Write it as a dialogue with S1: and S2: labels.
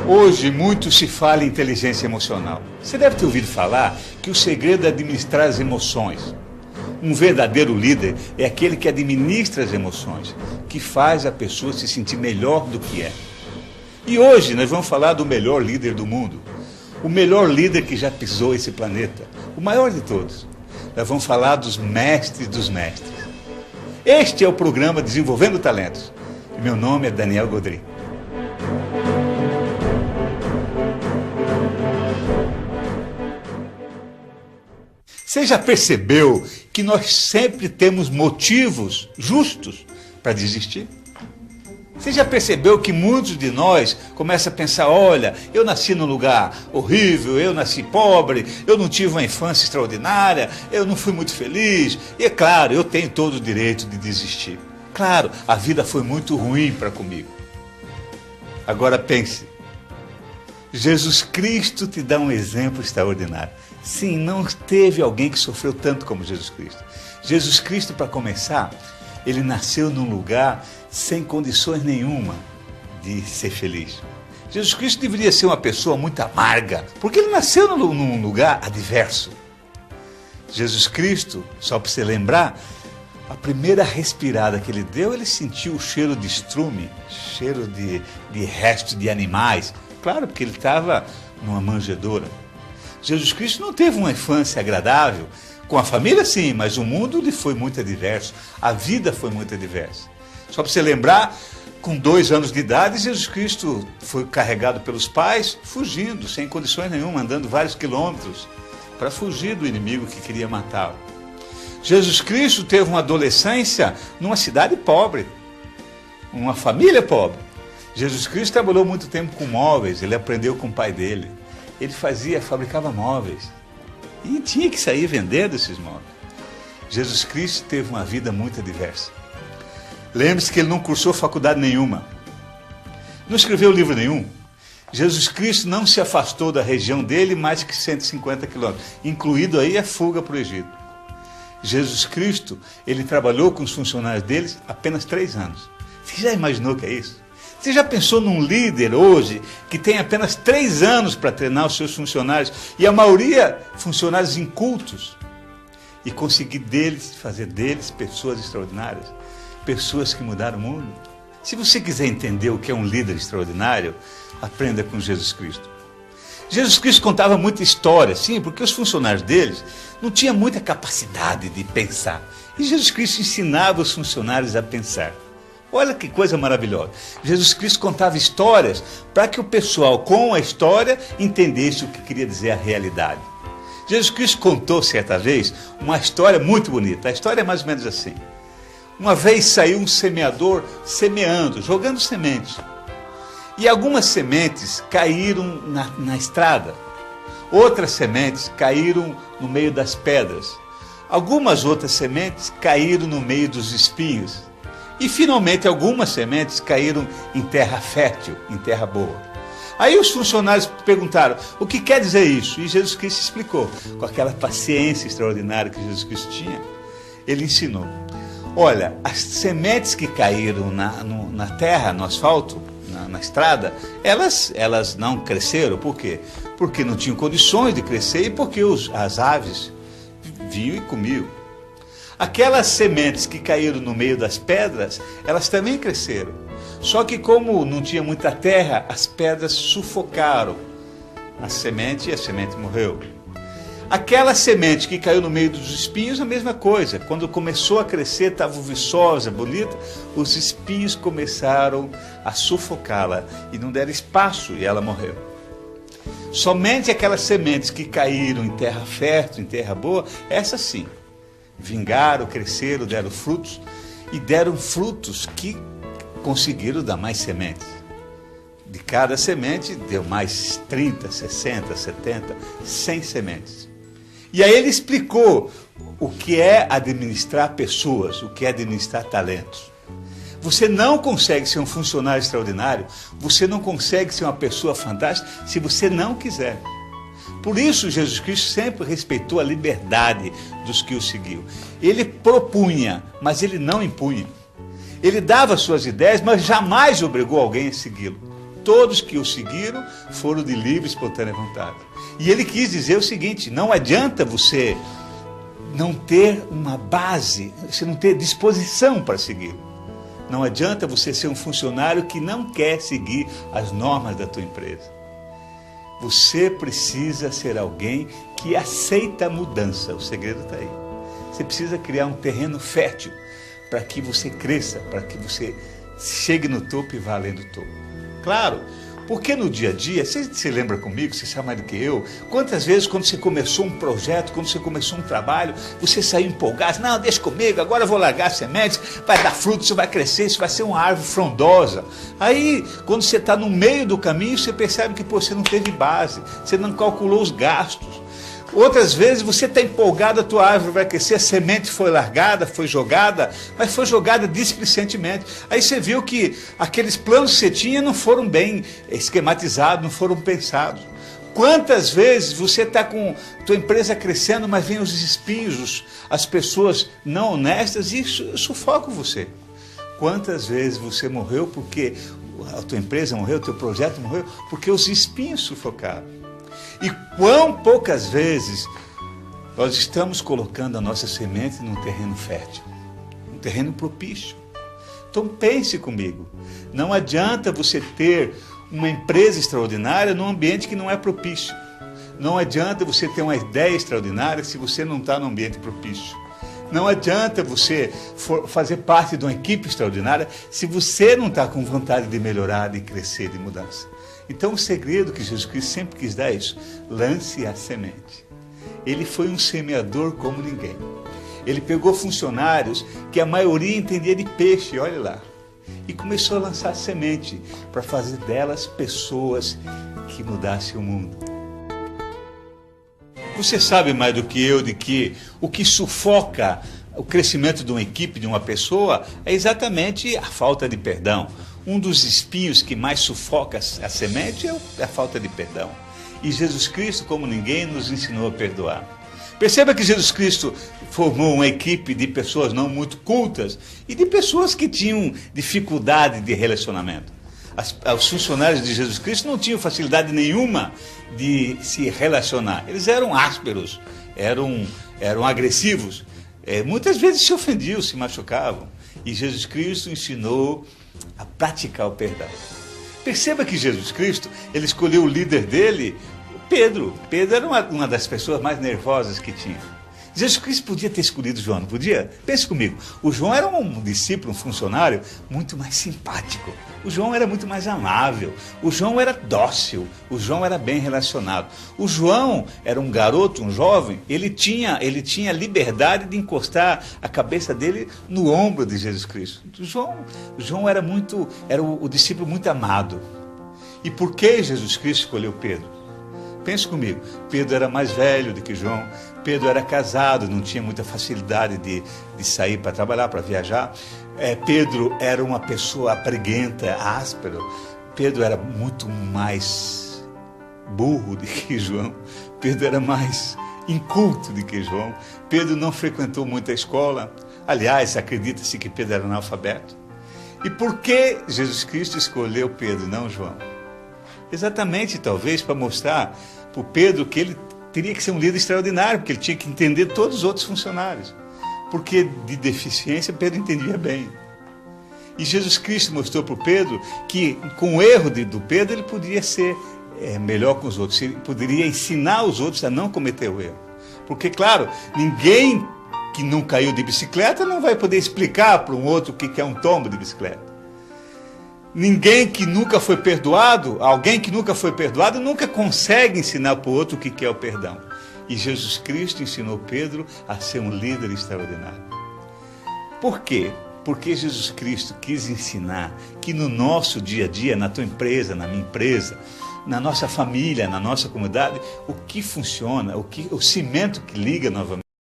S1: Hoje muito se fala em inteligência emocional. Você deve ter ouvido falar que o segredo é administrar as emoções. Um verdadeiro líder é aquele que administra as emoções, que faz a pessoa se sentir melhor do que é. E hoje nós vamos falar do melhor líder do mundo, o melhor líder que já pisou esse planeta, o maior de todos. Nós vamos falar dos mestres dos mestres. Este é o programa Desenvolvendo Talentos. E meu nome é Daniel Godry. Você já percebeu que nós sempre temos motivos justos para desistir? Você já percebeu que muitos de nós começam a pensar, olha, eu nasci num lugar horrível, eu nasci pobre, eu não tive uma infância extraordinária, eu não fui muito feliz, e é claro, eu tenho todo o direito de desistir. Claro, a vida foi muito ruim para comigo. Agora pense, Jesus Cristo te dá um exemplo extraordinário. Sim, não teve alguém que sofreu tanto como Jesus Cristo. Jesus Cristo, para começar, ele nasceu num lugar sem condições nenhuma de ser feliz. Jesus Cristo deveria ser uma pessoa muito amarga, porque ele nasceu num lugar adverso. Jesus Cristo, só para você lembrar, a primeira respirada que ele deu, ele sentiu o cheiro de estrume, cheiro de resto de animais. Claro, porque ele estava numa manjedoura. Jesus Cristo não teve uma infância agradável, com a família sim, mas o mundo lhe foi muito adverso, a vida foi muito adversa. Só para você lembrar, com 2 anos de idade, Jesus Cristo foi carregado pelos pais, fugindo, sem condições nenhuma, andando vários quilômetros, para fugir do inimigo que queria matá-lo. Jesus Cristo teve uma adolescência numa cidade pobre, uma família pobre. Jesus Cristo trabalhou muito tempo com móveis, ele aprendeu com o pai dele. Ele fabricava móveis e tinha que sair vendendo esses móveis. Jesus Cristo teve uma vida muito adversa. Lembre-se que ele não cursou faculdade nenhuma, não escreveu livro nenhum. Jesus Cristo não se afastou da região dele mais que 150 quilômetros, incluído aí a fuga para o Egito. Jesus Cristo, ele trabalhou com os funcionários deles apenas 3 anos. Você já imaginou o que é isso? Você já pensou num líder hoje que tem apenas 3 anos para treinar os seus funcionários e a maioria funcionários incultos e conseguir fazer deles pessoas extraordinárias, pessoas que mudaram o mundo? Se você quiser entender o que é um líder extraordinário, aprenda com Jesus Cristo. Jesus Cristo contava muita história, sim, porque os funcionários deles não tinham muita capacidade de pensar. E Jesus Cristo ensinava os funcionários a pensar. Olha que coisa maravilhosa. Jesus Cristo contava histórias para que o pessoal, com a história, entendesse o que queria dizer a realidade. Jesus Cristo contou, certa vez, uma história muito bonita. A história é mais ou menos assim. Uma vez saiu um semeador semeando, jogando sementes. E algumas sementes caíram na estrada. Outras sementes caíram no meio das pedras. Algumas outras sementes caíram no meio dos espinhos. E, finalmente, algumas sementes caíram em terra fértil, em terra boa. Aí os funcionários perguntaram, o que quer dizer isso? E Jesus Cristo explicou, com aquela paciência extraordinária que Jesus Cristo tinha. Ele ensinou, olha, as sementes que caíram na terra, no asfalto, na estrada, elas não cresceram. Por quê? Porque não tinham condições de crescer e porque as aves vinham e comiam. Aquelas sementes que caíram no meio das pedras, elas também cresceram. Só que como não tinha muita terra, as pedras sufocaram a semente e a semente morreu. Aquela semente que caiu no meio dos espinhos, a mesma coisa. Quando começou a crescer, estava viçosa, bonita, os espinhos começaram a sufocá-la e não deram espaço e ela morreu. Somente aquelas sementes que caíram em terra fértil, em terra boa, essas sim, vingaram, cresceram, deram frutos e deram frutos que conseguiram dar mais sementes. De cada semente deu mais 30, 60, 70, 100 sementes. E aí ele explicou o que é administrar pessoas, o que é administrar talentos. Você não consegue ser um funcionário extraordinário, você não consegue ser uma pessoa fantástica se você não quiser. Por isso, Jesus Cristo sempre respeitou a liberdade dos que o seguiam. Ele propunha, mas ele não impunha. Ele dava suas ideias, mas jamais obrigou alguém a segui-lo. todos que o seguiram foram de livre e espontânea vontade. E ele quis dizer o seguinte: não adianta você não ter uma base, você não ter disposição para seguir. Não adianta você ser um funcionário que não quer seguir as normas da tua empresa. Você precisa ser alguém que aceita a mudança. O segredo está aí. Você precisa criar um terreno fértil para que você cresça, para que você chegue no topo e vá além do topo. Claro, porque no dia a dia, você se lembra comigo, você sabe mais do que eu, quantas vezes quando você começou um projeto, quando você começou um trabalho, você saiu empolgado, não, deixa comigo, agora eu vou largar sementes, vai dar fruto, isso vai crescer, isso vai ser uma árvore frondosa. Aí, quando você está no meio do caminho, você percebe que você não teve base, você não calculou os gastos. Outras vezes você está empolgado, a tua árvore vai crescer, a semente foi largada, foi jogada, mas foi jogada displicentemente. Aí você viu que aqueles planos que você tinha não foram bem esquematizados, não foram pensados. Quantas vezes você está com a tua empresa crescendo, mas vem os espinhos, as pessoas não honestas e sufocam você. Quantas vezes você morreu porque a tua empresa morreu, o teu projeto morreu, porque os espinhos sufocaram. E quão poucas vezes nós estamos colocando a nossa semente num terreno fértil, um terreno propício. Então pense comigo, não adianta você ter uma empresa extraordinária num ambiente que não é propício. Não adianta você ter uma ideia extraordinária se você não está num ambiente propício. Não adianta você fazer parte de uma equipe extraordinária se você não está com vontade de melhorar, de crescer, de mudança. Então o segredo que Jesus Cristo sempre quis dar é isso: lance a semente. Ele foi um semeador como ninguém. Ele pegou funcionários que a maioria entendia de peixe, olha lá, e começou a lançar semente para fazer delas pessoas que mudassem o mundo. Você sabe mais do que eu de que o que sufoca o crescimento de uma equipe, de uma pessoa, é exatamente a falta de perdão. Um dos espinhos que mais sufoca a semente é a falta de perdão. E Jesus Cristo, como ninguém, nos ensinou a perdoar. Perceba que Jesus Cristo formou uma equipe de pessoas não muito cultas e de pessoas que tinham dificuldade de relacionamento. Os funcionários de Jesus Cristo não tinham facilidade nenhuma de se relacionar. Eles eram ásperos, eram agressivos. Muitas vezes se ofendiam, se machucavam. E Jesus Cristo ensinou a praticar o perdão. Perceba que Jesus Cristo, ele escolheu o líder dele, Pedro. Pedro era uma das pessoas mais nervosas que tinha. Jesus Cristo podia ter escolhido João, não podia? Pense comigo, o João era um discípulo, um funcionário muito mais simpático. O João era muito mais amável, o João era dócil, o João era bem relacionado. O João era um garoto, um jovem, ele tinha liberdade de encostar a cabeça dele no ombro de Jesus Cristo. O João era o discípulo muito amado. E por que Jesus Cristo escolheu Pedro? Pense comigo, Pedro era mais velho do que João, Pedro era casado, não tinha muita facilidade de sair para trabalhar, para viajar. Pedro era uma pessoa preguenta, áspero. Pedro era muito mais burro do que João. Pedro era mais inculto do que João. Pedro não frequentou muita escola. Aliás, acredita-se que Pedro era analfabeto. E por que Jesus Cristo escolheu Pedro, não João? Exatamente, talvez, para mostrar para o Pedro que ele teria que ser um líder extraordinário, porque ele tinha que entender todos os outros funcionários. Porque de deficiência Pedro entendia bem. E Jesus Cristo mostrou para o Pedro que com o erro do Pedro ele podia ser melhor com os outros. Ele poderia ensinar os outros a não cometer o erro. Porque, claro, ninguém que não caiu de bicicleta não vai poder explicar para um outro o que é um tombo de bicicleta. Ninguém que nunca foi perdoado, alguém que nunca foi perdoado, nunca consegue ensinar para o outro o que é o perdão. E Jesus Cristo ensinou Pedro a ser um líder extraordinário. Por quê? Porque Jesus Cristo quis ensinar que no nosso dia a dia, na tua empresa, na minha empresa, na nossa família, na nossa comunidade, o que funciona, o cimento que liga novamente,